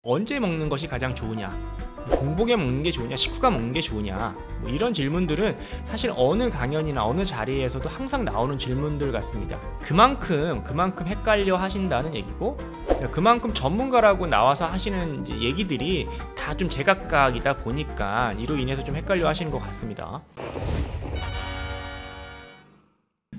언제 먹는 것이 가장 좋으냐, 공복에 먹는 게 좋으냐, 식후가 먹는 게 좋으냐, 뭐 이런 질문들은 사실 어느 강연이나 어느 자리에서도 항상 나오는 질문들 같습니다. 그만큼 헷갈려 하신다는 얘기고, 그만큼 전문가라고 나와서 하시는 이제 얘기들이 다 좀 제각각이다 보니까 이로 인해서 좀 헷갈려 하시는 것 같습니다.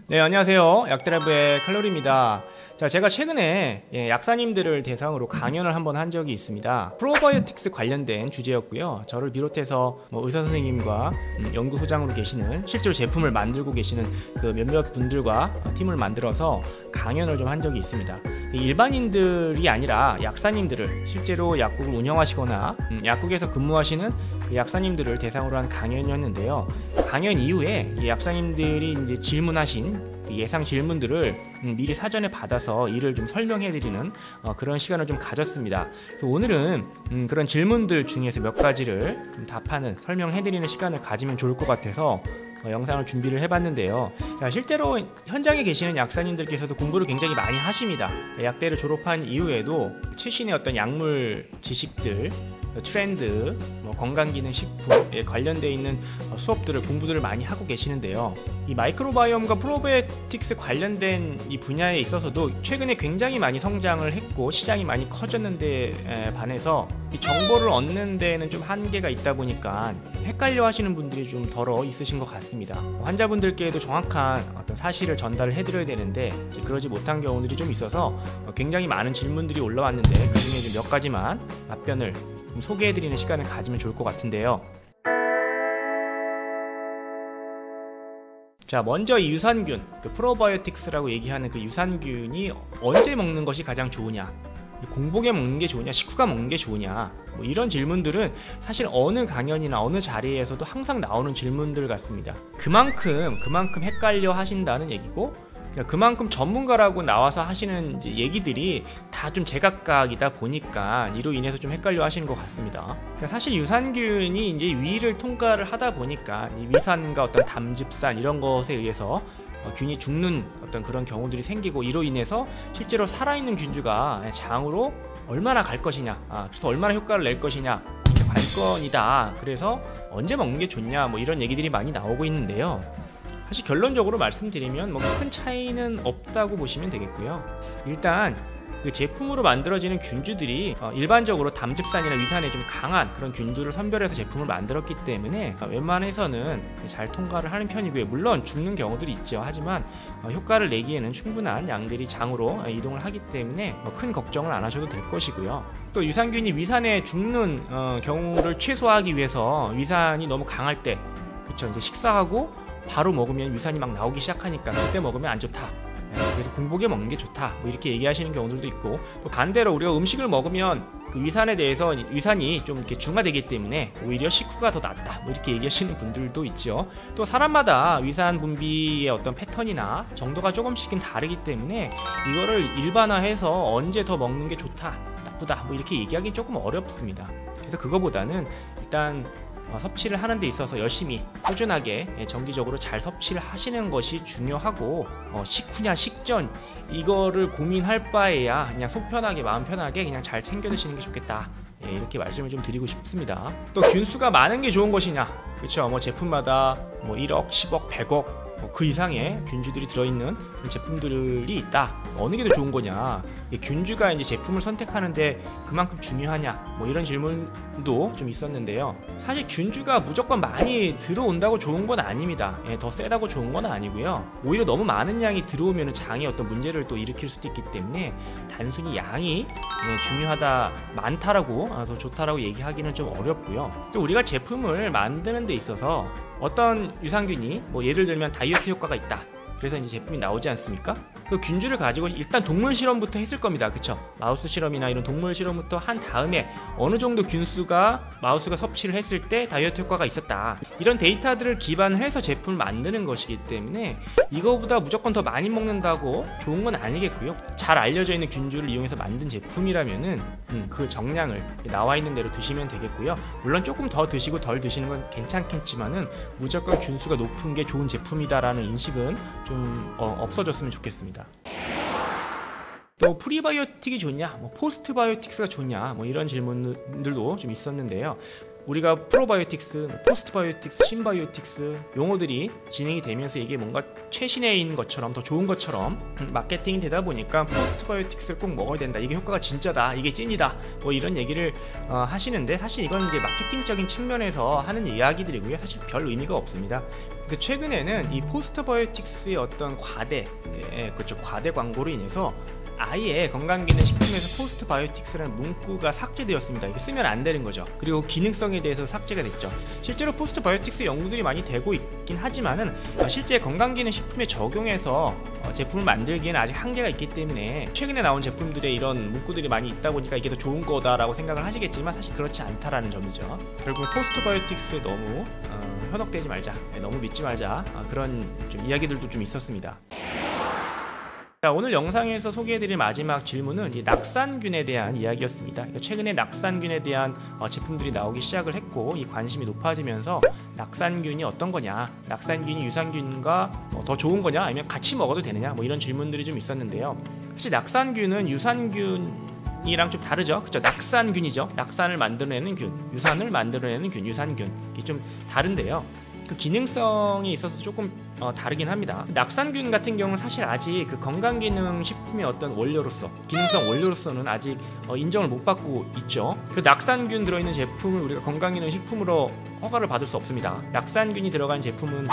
네, 안녕하세요. 약드라이브의 칼로리입니다. 자, 제가 최근에 약사님들을 대상으로 강연을 한번 한 적이 있습니다. 프로바이오틱스 관련된 주제였고요. 저를 비롯해서 의사 선생님과 연구소장으로 계시는, 실제로 제품을 만들고 계시는 그 몇몇 분들과 팀을 만들어서 강연을 좀 한 적이 있습니다. 일반인들이 아니라 약사님들을, 실제로 약국을 운영하시거나 약국에서 근무하시는 약사님들을 대상으로 한 강연이었는데요. 강연 이후에 이 약사님들이 이제 질문하신 예상 질문들을 미리 사전에 받아서 이를 좀 설명해드리는 그런 시간을 좀 가졌습니다. 그래서 오늘은 그런 질문들 중에서 몇 가지를 좀 답하는, 설명해드리는 시간을 가지면 좋을 것 같아서 영상을 준비를 해봤는데요. 자, 실제로 현장에 계시는 약사님들께서도 공부를 굉장히 많이 하십니다. 약대를 졸업한 이후에도 최신의 어떤 약물 지식들, 트렌드, 건강기능식품에 관련되어 있는 수업들을, 공부들을 많이 하고 계시는데요. 이 마이크로바이옴과 프로바이오틱스 관련된 이 분야에 있어서도 최근에 굉장히 많이 성장을 했고 시장이 많이 커졌는데 반해서 이 정보를 얻는 데에는 좀 한계가 있다 보니까 헷갈려 하시는 분들이 좀 덜어 있으신 것 같습니다. 환자분들께도 정확한 어떤 사실을 전달을 해드려야 되는데 그러지 못한 경우들이 좀 있어서 굉장히 많은 질문들이 올라왔는데 그 중에 몇 가지만 답변을 소개해드리는 시간을 가지면 좋을 것 같은데요. 자, 먼저 이 유산균, 그 프로바이오틱스라고 얘기하는 그 유산균이 언제 먹는 것이 가장 좋으냐, 공복에 먹는 게 좋으냐, 식후가 먹는 게 좋으냐, 뭐 이런 질문들은 사실 어느 강연이나 어느 자리에서도 항상 나오는 질문들 같습니다. 그만큼 헷갈려 하신다는 얘기고, 그만큼 전문가라고 나와서 하시는 이제 얘기들이 다 좀 제각각이다 보니까 이로 인해서 좀 헷갈려 하시는 것 같습니다. 사실 유산균이 이제 위를 통과를 하다 보니까 이 위산과 어떤 담즙산 이런 것에 의해서 균이 죽는 어떤 그런 경우들이 생기고, 이로 인해서 실제로 살아있는 균주가 장으로 얼마나 갈 것이냐, 그래서 얼마나 효과를 낼 것이냐, 이게 관건이다. 그래서 언제 먹는 게 좋냐, 뭐 이런 얘기들이 많이 나오고 있는데요. 사실 결론적으로 말씀드리면 큰 차이는 없다고 보시면 되겠고요. 일단 그 제품으로 만들어지는 균주들이 일반적으로 담즙산이나 위산에 좀 강한 그런 균들을 선별해서 제품을 만들었기 때문에 웬만해서는 잘 통과를 하는 편이고요. 물론 죽는 경우들이 있죠. 하지만 효과를 내기에는 충분한 양들이 장으로 이동을 하기 때문에 큰 걱정을 안 하셔도 될 것이고요. 또 유산균이 위산에 죽는 경우를 최소화하기 위해서 위산이 너무 강할 때, 그쵸, 이제 식사하고 바로 먹으면 위산이 막 나오기 시작하니까 그때 먹으면 안 좋다, 그래서 공복에 먹는 게 좋다, 뭐 이렇게 얘기하시는 경우들도 있고, 또 반대로 우리가 음식을 먹으면 그 위산에 대해서 위산이 좀 이렇게 중화되기 때문에 오히려 식후가 더 낫다, 뭐 이렇게 얘기하시는 분들도 있죠. 또 사람마다 위산 분비의 어떤 패턴이나 정도가 조금씩은 다르기 때문에 이거를 일반화해서 언제 더 먹는 게 좋다, 나쁘다, 뭐 이렇게 얘기하기 조금 어렵습니다. 그래서 그거보다는 일단 섭취를 하는 데 있어서 열심히 꾸준하게 정기적으로 잘 섭취를 하시는 것이 중요하고, 식후냐 식전 이거를 고민할 바에야 그냥 속 편하게 마음 편하게 그냥 잘 챙겨 드시는 게 좋겠다, 이렇게 말씀을 좀 드리고 싶습니다. 또 균수가 많은 게 좋은 것이냐, 그렇죠, 제품마다 1억, 10억, 100억 그 이상의 균주들이 들어있는 제품들이 있다. 어느 게 더 좋은 거냐, 균주가 이제 제품을 선택하는데 그만큼 중요하냐, 뭐 이런 질문도 좀 있었는데요. 사실 균주가 무조건 많이 들어온다고 좋은 건 아닙니다. 더 세다고 좋은 건 아니고요. 오히려 너무 많은 양이 들어오면 장에 어떤 문제를 또 일으킬 수도 있기 때문에 단순히 양이 중요하다, 많다라고 더 좋다라고 얘기하기는 좀 어렵고요. 또 우리가 제품을 만드는 데 있어서 어떤 유산균이 예를 들면 다이어트 효과가 있다, 그래서 이제 제품이 나오지 않습니까? 그 균주를 가지고 일단 동물 실험부터 했을 겁니다. 그쵸? 마우스 실험이나 이런 동물 실험부터 한 다음에 어느 정도 균수가 마우스가 섭취를 했을 때 다이어트 효과가 있었다, 이런 데이터들을 기반을 해서 제품을 만드는 것이기 때문에 이거보다 무조건 더 많이 먹는다고 좋은 건 아니겠고요. 잘 알려져 있는 균주를 이용해서 만든 제품이라면은 그 정량을 나와 있는 대로 드시면 되겠고요. 물론 조금 더 드시고 덜 드시는 건 괜찮겠지만은 무조건 균수가 높은 게 좋은 제품이다라는 인식은 좀 없어졌으면 좋겠습니다. 또 프리바이오틱이 좋냐, 뭐 포스트바이오틱스가 좋냐, 뭐 이런 질문들도 좀 있었는데요. 우리가 프로바이오틱스, 포스트바이오틱스, 신바이오틱스 용어들이 진행이 되면서 이게 뭔가 최신의인 것처럼 더 좋은 것처럼 마케팅이 되다 보니까 포스트바이오틱스를 꼭 먹어야 된다, 이게 효과가 진짜다, 이게 찐이다, 뭐 이런 얘기를 하시는데, 사실 이건 이제 마케팅적인 측면에서 하는 이야기들이고요. 사실 별 의미가 없습니다. 근데 최근에는 이 포스트바이오틱스의 어떤 과대, 그렇죠, 과대 광고로 인해서 아예 건강기능식품에서 포스트바이오틱스라는 문구가 삭제되었습니다. 이게 쓰면 안 되는 거죠. 그리고 기능성에 대해서 삭제가 됐죠. 실제로 포스트바이오틱스 연구들이 많이 되고 있긴 하지만은 실제 건강기능식품에 적용해서 제품을 만들기에는 아직 한계가 있기 때문에 최근에 나온 제품들의 이런 문구들이 많이 있다 보니까 이게 더 좋은 거다라고 생각을 하시겠지만, 사실 그렇지 않다라는 점이죠. 결국 포스트바이오틱스 너무 현혹되지 말자, 너무 믿지 말자, 그런 좀 이야기들도 좀 있었습니다. 자, 오늘 영상에서 소개해드릴 마지막 질문은 이 낙산균에 대한 이야기였습니다. 최근에 낙산균에 대한 제품들이 나오기 시작을 했고, 이 관심이 높아지면서 낙산균이 어떤 거냐, 낙산균이 유산균과 더 좋은 거냐, 아니면 같이 먹어도 되느냐, 뭐 이런 질문들이 좀 있었는데요. 사실 낙산균은 유산균이랑 좀 다르죠. 그쵸? 낙산균이죠. 낙산을 만들어내는 균, 유산을 만들어내는 균, 유산균. 이게 좀 다른데요. 그 기능성에 있어서 조금 다르긴 합니다. 낙산균 같은 경우는 사실 아직 그 건강기능식품의 어떤 원료로서, 기능성 원료로서는 아직 인정을 못 받고 있죠. 그 낙산균 들어있는 제품을 우리가 건강기능식품으로 허가를 받을 수 없습니다. 낙산균이 들어간 제품은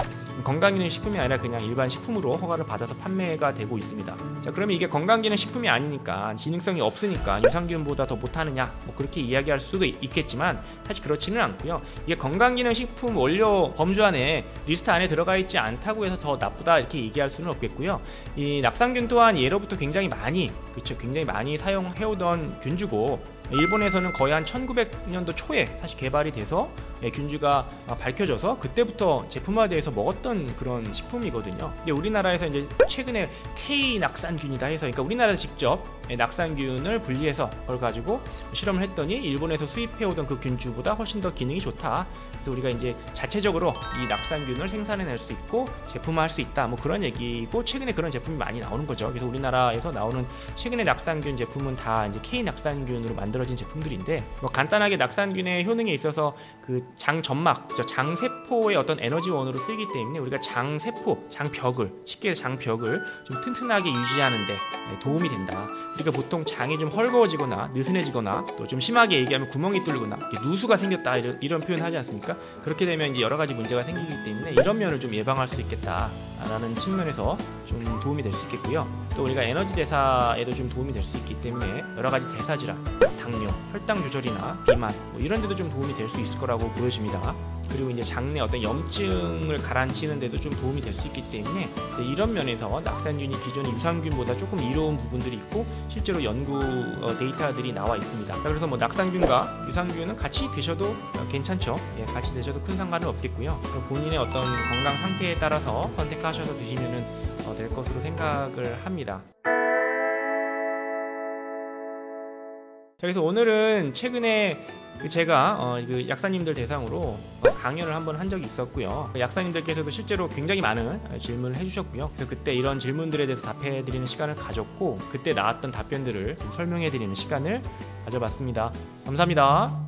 건강기능식품이 아니라 그냥 일반 식품으로 허가를 받아서 판매가 되고 있습니다. 자, 그러면 이게 건강기능식품이 아니니까, 기능성이 없으니까 유산균보다 더 못하느냐, 뭐 그렇게 이야기할 수도 있겠지만, 사실 그렇지는 않고요. 이게 건강기능식품 원료 범주 안에, 리스트 안에 들어가 있지 않다고 해서 더 나쁘다 이렇게 얘기할 수는 없겠고요. 이 낙산균 또한 예로부터 굉장히 많이, 그렇죠, 굉장히 많이 사용해오던 균주고, 일본에서는 거의 한 1900년도 초에 사실 개발이 돼서 균주가 밝혀져서 그때부터 제품화돼서 먹었던 그런 식품이거든요. 근데 우리나라에서 이제 최근에 K 낙산균이다 해서, 그러니까 우리나라에서 직접 낙산균을 분리해서 그걸 가지고 실험을 했더니 일본에서 수입해오던 그 균주보다 훨씬 더 기능이 좋다. 그래서 우리가 이제 자체적으로 이 낙산균을 생산해낼 수 있고 제품화할 수 있다, 뭐 그런 얘기고, 최근에 그런 제품이 많이 나오는 거죠. 그래서 우리나라에서 나오는 최근의 낙산균 제품은 다 이제 K 낙산균으로 만들어진 제품들인데, 뭐 간단하게 낙산균의 효능에 있어서 그 장점막, 장세포의 어떤 에너지원으로 쓰이기 때문에 우리가 장세포, 장벽을, 쉽게 해서 장벽을 좀 튼튼하게 유지하는 데 도움이 된다. 우리가 보통 장이 좀 헐거워지거나 느슨해지거나, 또 좀 심하게 얘기하면 구멍이 뚫리거나 누수가 생겼다, 이런 표현 하지 않습니까? 그렇게 되면 이제 여러 가지 문제가 생기기 때문에 이런 면을 좀 예방할 수 있겠다라는 측면에서 좀 도움이 될 수 있겠고요. 또 우리가 에너지 대사에도 좀 도움이 될 수 있기 때문에 여러 가지 대사질환, 당뇨, 혈당 조절이나 비만, 뭐 이런 데도 좀 도움이 될 수 있을 거라고 보여집니다. 그리고 이제 장내 어떤 염증을 가라앉히는 데도 좀 도움이 될 수 있기 때문에, 이런 면에서 낙산균이 기존의 유산균보다 조금 이로운 부분들이 있고, 실제로 연구 데이터들이 나와 있습니다. 그래서 뭐 낙산균과 유산균은 같이 드셔도 괜찮죠. 같이 드셔도 큰 상관은 없겠고요. 본인의 어떤 건강 상태에 따라서 선택하셔서 드시면 될 것으로 생각을 합니다. 자, 그래서 오늘은 최근에 제가 그 약사님들 대상으로 강연을 한번 한 적이 있었고요. 약사님들께서도 실제로 굉장히 많은 질문을 해주셨고요. 그래서 그때 이런 질문들에 대해서 답해드리는 시간을 가졌고, 그때 나왔던 답변들을 좀 설명해드리는 시간을 가져봤습니다. 감사합니다.